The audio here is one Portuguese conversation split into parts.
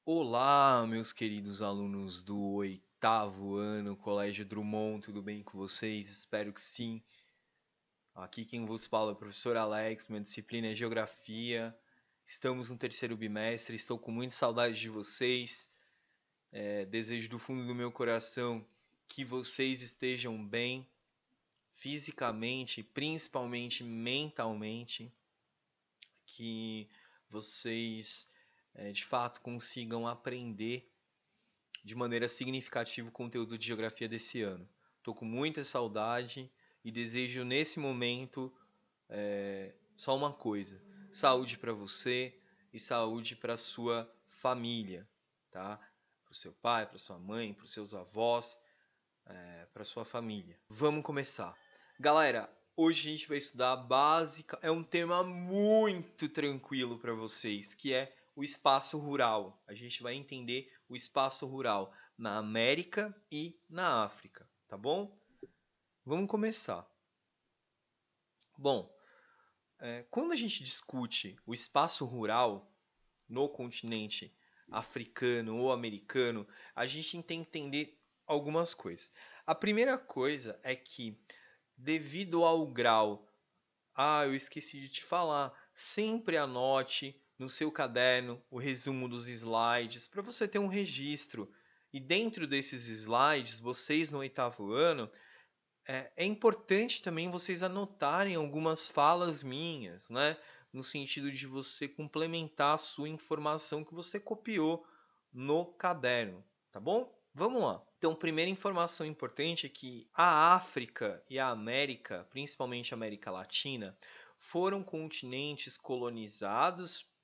Olá, meus queridos alunos do oitavo ano, Colégio Drummond, tudo bem com vocês? Espero que sim. Aqui quem vos fala é o professor Alex, minha disciplina é Geografia. Estamos no terceiro bimestre, estou com muita saudade de vocês. Desejo do fundo do meu coração que vocês estejam bem, fisicamente, principalmente mentalmente, que vocês de fato consigam aprender de maneira significativa o conteúdo de geografia desse ano. Estou com muita saudade e desejo nesse momento só uma coisa: saúde para você e saúde para sua família, tá? Para o seu pai, para sua mãe, para os seus avós, para sua família. Vamos começar. Galera, hoje a gente vai estudar a básica. É um tema muito tranquilo para vocês, que é o espaço rural. A gente vai entender o espaço rural na América e na África, tá bom? Vamos começar. Bom, quando a gente discute o espaço rural no continente africano ou americano, a gente tem que entender algumas coisas. A primeira coisa é que, devido ao grau, eu esqueci de te falar, sempre anote no seu caderno o resumo dos slides para você ter um registro. E dentro desses slides, vocês no oitavo ano, é importante também vocês anotarem algumas falas minhas, né? No sentido de você complementar a sua informação que você copiou no caderno, tá bom? Vamos lá. Então, primeira informação importante é que a África e a América, principalmente a América Latina, foram continentes colonizados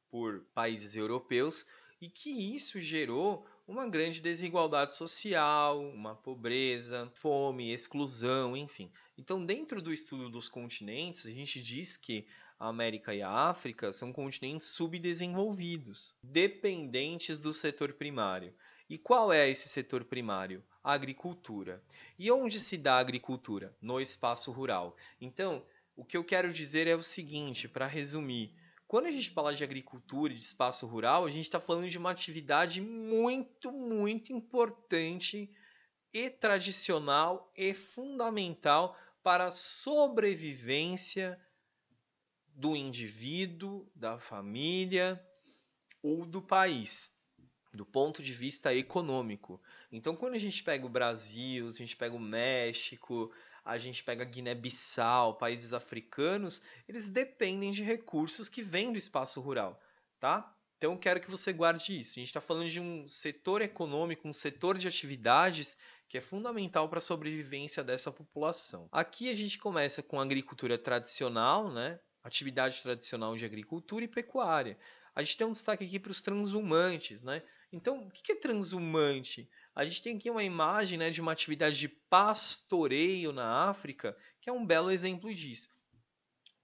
por países europeus e que isso gerou uma grande desigualdade social, uma pobreza, fome, exclusão, enfim. Então, dentro do estudo dos continentes, a gente diz que a América e a África são continentes subdesenvolvidos, dependentes do setor primário. E qual é esse setor primário? A agricultura. E onde se dá a agricultura? No espaço rural. Então, o que eu quero dizer é o seguinte, para resumir: quando a gente fala de agricultura e de espaço rural, a gente está falando de uma atividade muito, muito importante e tradicional e fundamental para a sobrevivência do indivíduo, da família ou do país, do ponto de vista econômico. Então, quando a gente pega o Brasil, a gente pega o México, a gente pega a Guiné-Bissau, países africanos, eles dependem de recursos que vêm do espaço rural, tá? Então, eu quero que você guarde isso. A gente está falando de um setor econômico, um setor de atividades que é fundamental para a sobrevivência dessa população. Aqui a gente começa com a agricultura tradicional, né? Atividade tradicional de agricultura e pecuária. A gente tem um destaque aqui para os transhumantes, né? Então, o que é transhumante? A gente tem aqui uma imagem, né, de uma atividade de pastoreio na África, que é um belo exemplo disso.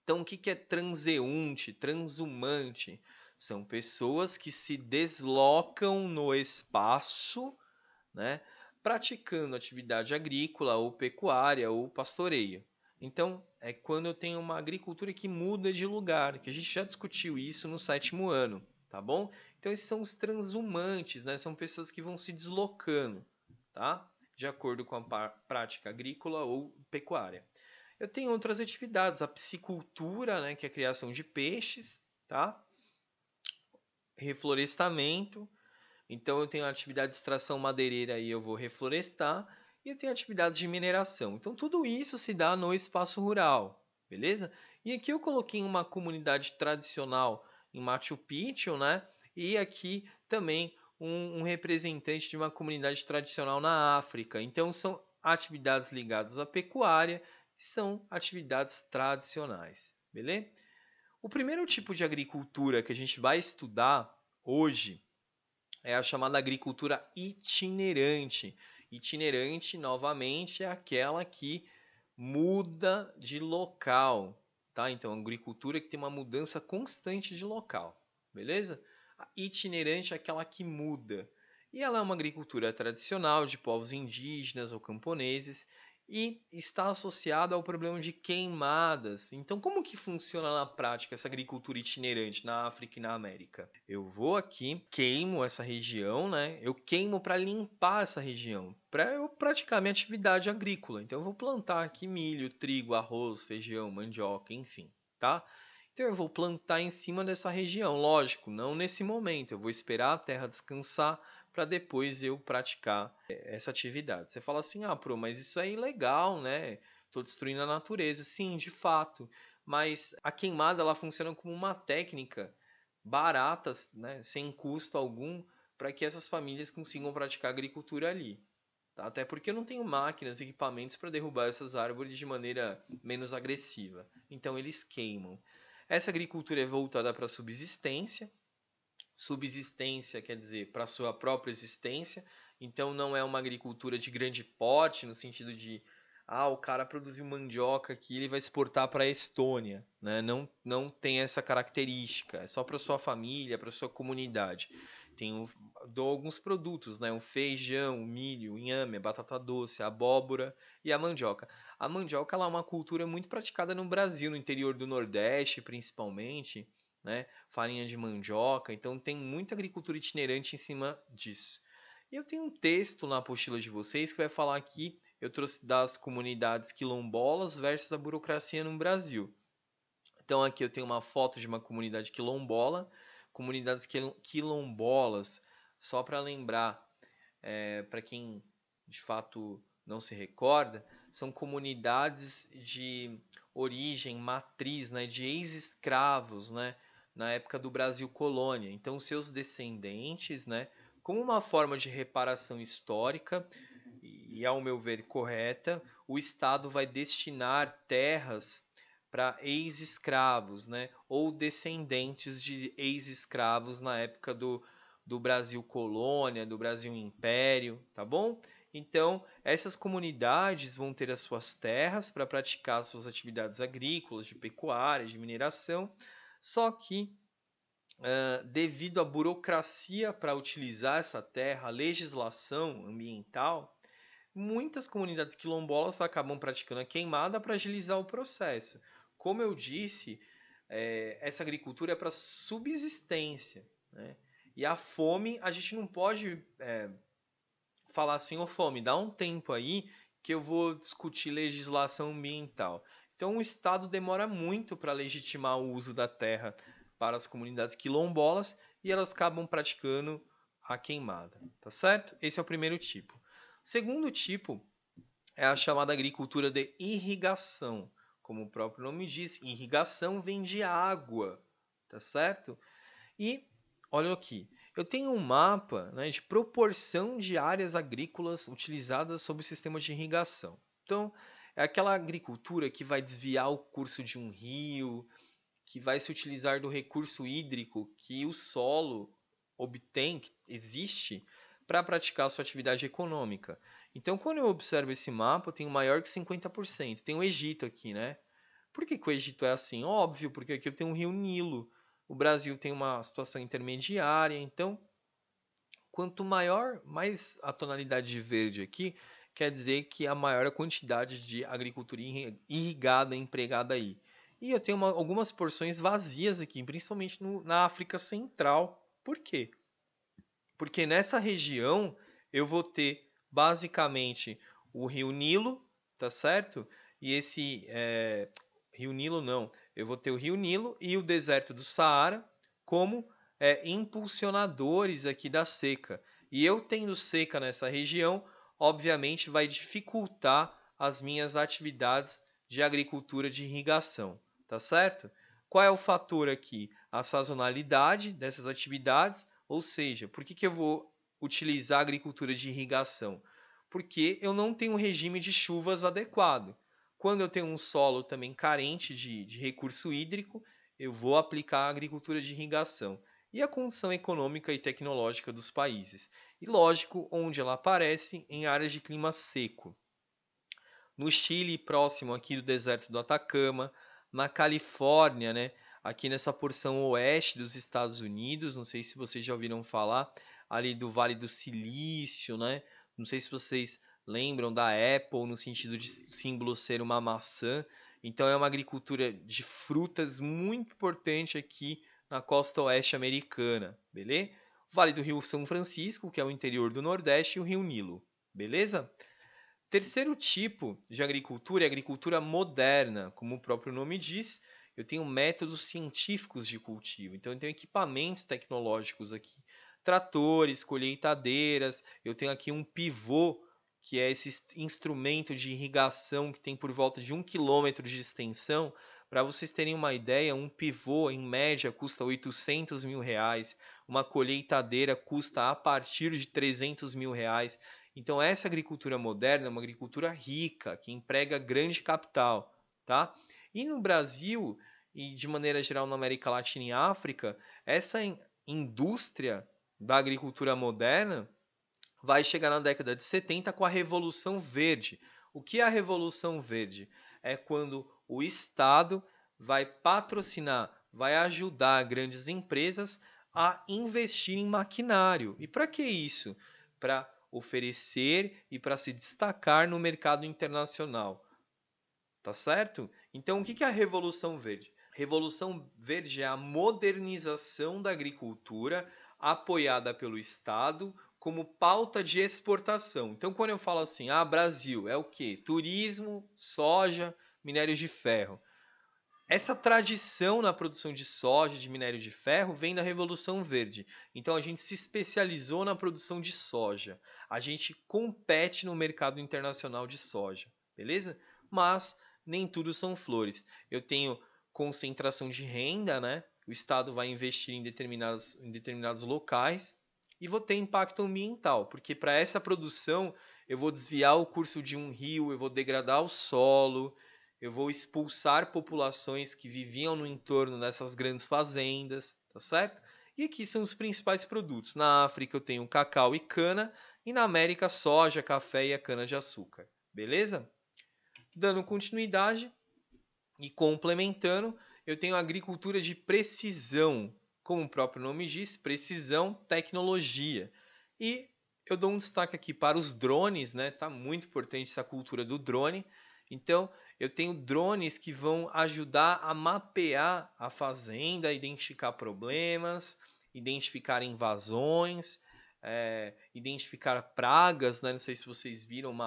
Então, o que é transeunte, transhumante? São pessoas que se deslocam no espaço, né, praticando atividade agrícola ou pecuária ou pastoreio. Então, é quando eu tenho uma agricultura que muda de lugar, que a gente já discutiu isso no sétimo ano, tá bom? Então, esses são os transhumantes, né? São pessoas que vão se deslocando, tá? De acordo com a prática agrícola ou pecuária. Eu tenho outras atividades, a piscicultura, né, que é a criação de peixes, tá? Reflorestamento. Então eu tenho a atividade de extração madeireira e eu vou reflorestar, e eu tenho atividades de mineração. Então tudo isso se dá no espaço rural, beleza? E aqui eu coloquei uma comunidade tradicional em Machu Picchu, né? E aqui também um representante de uma comunidade tradicional na África. Então são atividades ligadas à pecuária, são atividades tradicionais, beleza? O primeiro tipo de agricultura que a gente vai estudar hoje é a chamada agricultura itinerante. Itinerante, novamente, é aquela que muda de local, tá? Então, agricultura que tem uma mudança constante de local, beleza? A itinerante é aquela que muda. E ela é uma agricultura tradicional de povos indígenas ou camponeses e está associado ao problema de queimadas. Então, como que funciona na prática essa agricultura itinerante na África e na América? Eu vou aqui, queimo essa região, né? Eu queimo para limpar essa região, para eu praticar minha atividade agrícola. Então, eu vou plantar aqui milho, trigo, arroz, feijão, mandioca, enfim, tá? Então, eu vou plantar em cima dessa região. Lógico, não nesse momento. Eu vou esperar a terra descansar para depois eu praticar essa atividade. Você fala assim, Pro, mas isso é ilegal, né? Estou destruindo a natureza. Sim, de fato. Mas a queimada ela funciona como uma técnica barata, né? Sem custo algum, para que essas famílias consigam praticar agricultura ali. Tá? Até porque eu não tenho máquinas e equipamentos para derrubar essas árvores de maneira menos agressiva. Então eles queimam. Essa agricultura é voltada para a subsistência. Subsistência quer dizer para sua própria existência, então não é uma agricultura de grande porte, no sentido de o cara produziu mandioca aqui, ele vai exportar para a Estônia, né? Não tem essa característica, é só para sua família, para sua comunidade. Dou alguns produtos, né? O feijão, o milho, o inhame, a batata doce, a abóbora e a mandioca. A mandioca ela é uma cultura muito praticada no Brasil, no interior do Nordeste, principalmente, né? Farinha de mandioca, então tem muita agricultura itinerante em cima disso. E eu tenho um texto na apostila de vocês que vai falar aqui, eu trouxe das comunidades quilombolas versus a burocracia no Brasil. Então aqui eu tenho uma foto de uma comunidade quilombola, comunidades quilombolas, só para lembrar, para quem de fato não se recorda, são comunidades de origem, matriz, né, de ex-escravos, né, na época do Brasil colônia. Então, seus descendentes, né, como uma forma de reparação histórica, e ao meu ver correta, o Estado vai destinar terras para ex-escravos, né, ou descendentes de ex-escravos na época do Brasil colônia, do Brasil império, tá bom? Então, essas comunidades vão ter as suas terras para praticar suas atividades agrícolas, de pecuária, de mineração, só que devido à burocracia para utilizar essa terra, a legislação ambiental, muitas comunidades quilombolas acabam praticando a queimada para agilizar o processo. Como eu disse, essa agricultura é para subsistência, né? E a fome, a gente não pode falar assim, fome, dá um tempo aí que eu vou discutir legislação ambiental. Então o Estado demora muito para legitimar o uso da terra para as comunidades quilombolas e elas acabam praticando a queimada, tá certo? Esse é o primeiro tipo. O segundo tipo é a chamada agricultura de irrigação. Como o próprio nome diz, irrigação vem de água, tá certo? E olha aqui, eu tenho um mapa, né, de proporção de áreas agrícolas utilizadas sob o sistema de irrigação. Então, é aquela agricultura que vai desviar o curso de um rio, que vai se utilizar do recurso hídrico que o solo obtém, que existe, para praticar a sua atividade econômica. Então, quando eu observo esse mapa, eu tenho maior que 50%. Tem o Egito aqui, né? Por que que o Egito é assim? Óbvio, porque aqui eu tenho o rio Nilo. O Brasil tem uma situação intermediária, então quanto maior, mais a tonalidade de verde aqui, quer dizer que a maior a quantidade de agricultura irrigada empregada aí. E eu tenho algumas porções vazias aqui, principalmente na África Central. Por quê? Porque nessa região eu vou ter basicamente o Rio Nilo, tá certo? E esse Rio Nilo não, eu vou ter o Rio Nilo e o deserto do Saara como impulsionadores aqui da seca. E eu tendo seca nessa região, obviamente vai dificultar as minhas atividades de agricultura de irrigação, tá certo? Qual é o fator aqui? A sazonalidade dessas atividades, ou seja, por que eu vou utilizar a agricultura de irrigação? Porque eu não tenho um regime de chuvas adequado. Quando eu tenho um solo também carente de recurso hídrico, eu vou aplicar a agricultura de irrigação. E a condição econômica e tecnológica dos países. E lógico, onde ela aparece em áreas de clima seco. No Chile, próximo aqui do deserto do Atacama, na Califórnia, né? Aqui nessa porção oeste dos Estados Unidos, não sei se vocês já ouviram falar, ali do Vale do Silício, né? Não sei se vocês lembram da Apple no sentido de símbolo ser uma maçã. Então é uma agricultura de frutas muito importante aqui na costa oeste americana, beleza? Vale do Rio São Francisco, que é o interior do Nordeste, e o Rio Nilo, beleza? Terceiro tipo de agricultura é a agricultura moderna, como o próprio nome diz. Eu tenho métodos científicos de cultivo, então eu tenho equipamentos tecnológicos aqui, tratores, colheitadeiras. Eu tenho aqui um pivô, que é esse instrumento de irrigação que tem por volta de 1 km de extensão. Para vocês terem uma ideia, um pivô em média custa R$ 800 mil, uma colheitadeira custa a partir de R$ 300 mil. Então, essa agricultura moderna é uma agricultura rica, que emprega grande capital, tá? E no Brasil, e de maneira geral na América Latina e África, essa indústria da agricultura moderna vai chegar na década de 70 com a Revolução Verde. O que é a Revolução Verde? É quando o Estado vai patrocinar, vai ajudar grandes empresas a investir em maquinário. E para que isso? Para oferecer e para se destacar no mercado internacional. Tá certo? Então, o que é a Revolução Verde? Revolução Verde é a modernização da agricultura apoiada pelo Estado como pauta de exportação. Então, quando eu falo assim, Brasil, é o quê? Turismo, soja, minérios de ferro. Essa tradição na produção de soja, de minério de ferro, vem da Revolução Verde. Então a gente se especializou na produção de soja. A gente compete no mercado internacional de soja, beleza? Mas nem tudo são flores. Eu tenho concentração de renda, né? O Estado vai investir em determinados locais e vou ter impacto ambiental, porque para essa produção eu vou desviar o curso de um rio, eu vou degradar o solo, eu vou expulsar populações que viviam no entorno dessas grandes fazendas, tá certo? E aqui são os principais produtos. Na África eu tenho cacau e cana, e na América soja, café e a cana-de-açúcar. Beleza? Dando continuidade e complementando, eu tenho a agricultura de precisão. Como o próprio nome diz, precisão, tecnologia. E eu dou um destaque aqui para os drones, né? Tá muito importante essa cultura do drone. Então, eu tenho drones que vão ajudar a mapear a fazenda, identificar problemas, identificar invasões, identificar pragas, né? Não sei se vocês viram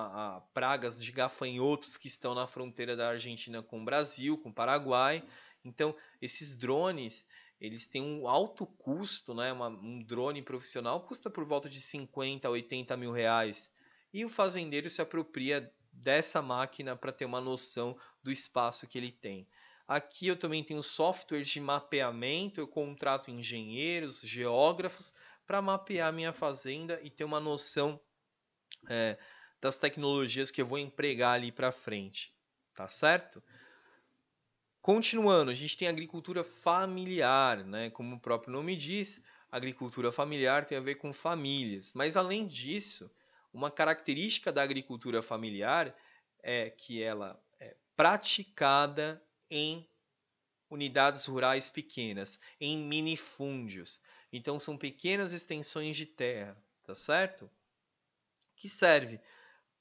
pragas de gafanhotos que estão na fronteira da Argentina com o Brasil, com o Paraguai. Então, esses drones, eles têm um alto custo, né? Um drone profissional custa por volta de 50 a 80 mil reais. E o fazendeiro se apropria dessa máquina para ter uma noção do espaço que ele tem. Aqui eu também tenho softwares de mapeamento, eu contrato engenheiros, geógrafos para mapear minha fazenda e ter uma noção das tecnologias que eu vou empregar ali para frente, tá certo? Continuando, a gente tem agricultura familiar, né? Como o próprio nome diz, agricultura familiar tem a ver com famílias. Mas além disso, uma característica da agricultura familiar é que ela é praticada em unidades rurais pequenas, em minifúndios. Então são pequenas extensões de terra, tá certo? Que serve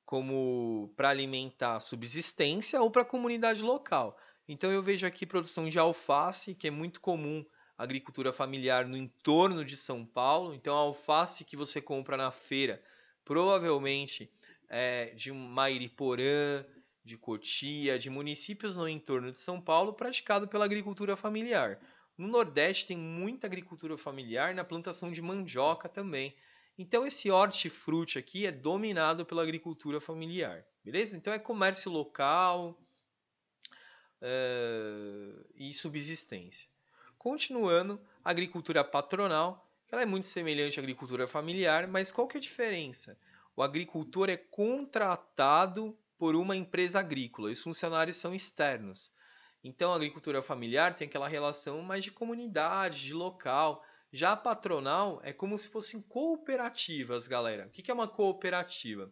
como para alimentar a subsistência ou para a comunidade local. Então eu vejo aqui produção de alface, que é muito comum, agricultura familiar no entorno de São Paulo. Então a alface que você compra na feira, provavelmente é de Mairiporã, de Cotia, de municípios no entorno de São Paulo, praticado pela agricultura familiar. No Nordeste tem muita agricultura familiar na plantação de mandioca também. Então esse hortifruti aqui é dominado pela agricultura familiar, beleza? Então é comércio local e subsistência. Continuando, a agricultura patronal, ela é muito semelhante à agricultura familiar, mas qual que é a diferença? O agricultor é contratado por uma empresa agrícola, os funcionários são externos. Então a agricultura familiar tem aquela relação mais de comunidade, de local. Já a patronal é como se fossem cooperativas, galera. O que é uma cooperativa?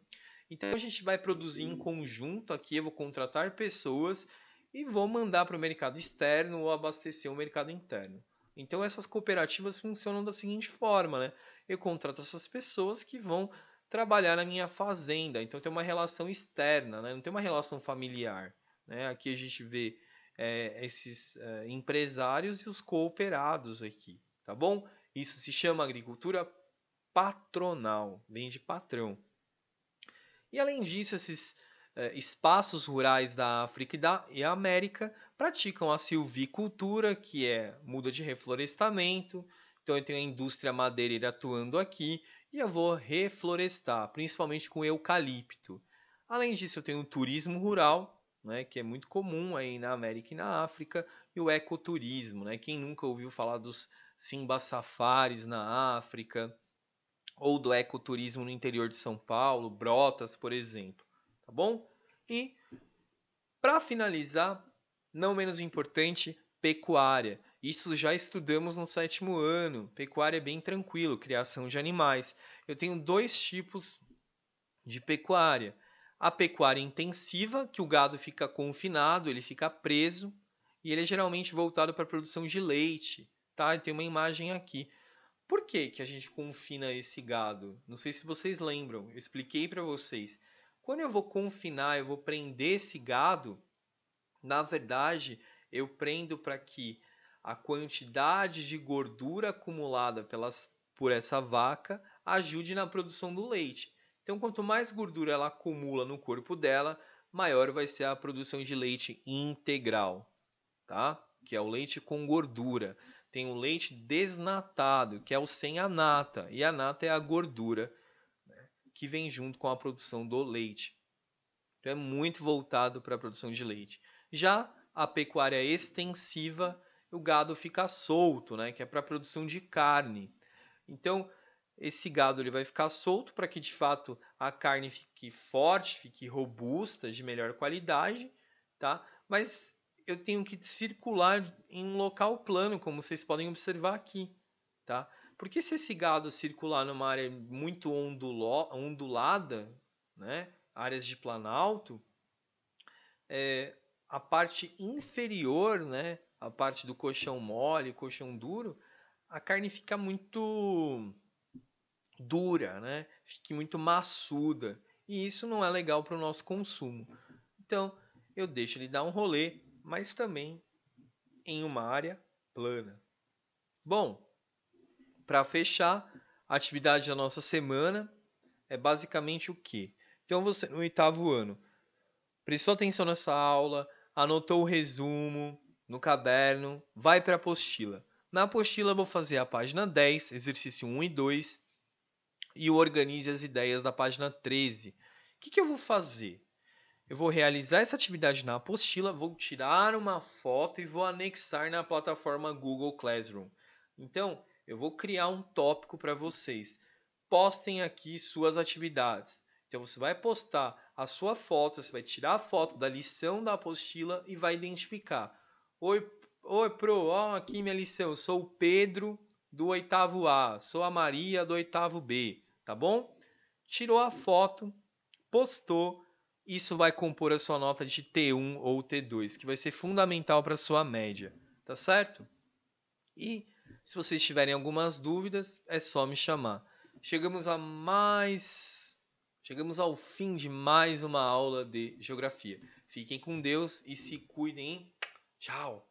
Então a gente vai produzir em conjunto aqui, eu vou contratar pessoas e vou mandar para o mercado externo ou abastecer o mercado interno. Então essas cooperativas funcionam da seguinte forma, né? Eu contrato essas pessoas que vão trabalhar na minha fazenda. Então tem uma relação externa, né? Não tem uma relação familiar. Né? Aqui a gente vê esses empresários e os cooperados aqui, tá bom? Isso se chama agricultura patronal, vem de patrão. E além disso, esses espaços rurais da África e América praticam a silvicultura, que é muda de reflorestamento. Então eu tenho a indústria madeireira atuando aqui e eu vou reflorestar, principalmente com eucalipto. Além disso, eu tenho o turismo rural, né, que é muito comum aí na América e na África, e o ecoturismo, né? Quem nunca ouviu falar dos Simba Safaris na África, ou do ecoturismo no interior de São Paulo, Brotas, por exemplo, tá bom? E para finalizar, não menos importante, pecuária. Isso já estudamos no 7º ano. Pecuária é bem tranquilo, criação de animais. Eu tenho dois tipos de pecuária. A pecuária intensiva, que o gado fica confinado, ele fica preso, e ele é geralmente voltado para a produção de leite, tá? Tem uma imagem aqui. Por que que a gente confina esse gado? Não sei se vocês lembram, eu expliquei para vocês. Quando eu vou confinar, eu vou prender esse gado, na verdade, eu prendo para que a quantidade de gordura acumulada por essa vaca ajude na produção do leite. Então, quanto mais gordura ela acumula no corpo dela, maior vai ser a produção de leite integral, tá? Que é o leite com gordura. Tem o leite desnatado, que é o sem a nata, e a nata é a gordura, né, que vem junto com a produção do leite. Então é muito voltado para a produção de leite. Já a pecuária extensiva, o gado fica solto, né, que é para a produção de carne. Então, esse gado ele vai ficar solto para que de fato a carne fique forte, fique robusta, de melhor qualidade, tá? Mas eu tenho que circular em um local plano, como vocês podem observar aqui, tá? Porque se esse gado circular numa área muito ondulada, né, áreas de planalto, a parte inferior, né, a parte do colchão mole, colchão duro, a carne fica muito dura, né? Fique muito maçuda. E isso não é legal para o nosso consumo. Então, eu deixo ele dar um rolê, mas também em uma área plana. Bom, para fechar, a atividade da nossa semana é basicamente o quê? Então, você no 8º ano prestou atenção nessa aula, anotou o resumo no caderno, vai para a apostila. Na apostila, eu vou fazer a página 10, exercício 1 e 2, e o organize as ideias da página 13. O que eu vou fazer? Eu vou realizar essa atividade na apostila, vou tirar uma foto e vou anexar na plataforma Google Classroom. Então, eu vou criar um tópico para vocês. Postem aqui suas atividades. Então, você vai postar a sua foto, você vai tirar a foto da lição da apostila e vai identificar. Oi, pro, ó, aqui minha lição. Eu sou o Pedro do 8º A, sou a Maria do 8º B, tá bom? Tirou a foto, postou. Isso vai compor a sua nota de T1 ou T2, que vai ser fundamental para a sua média, tá certo? E se vocês tiverem algumas dúvidas, é só me chamar. Chegamos ao fim de mais uma aula de geografia. Fiquem com Deus e se cuidem. Tchau!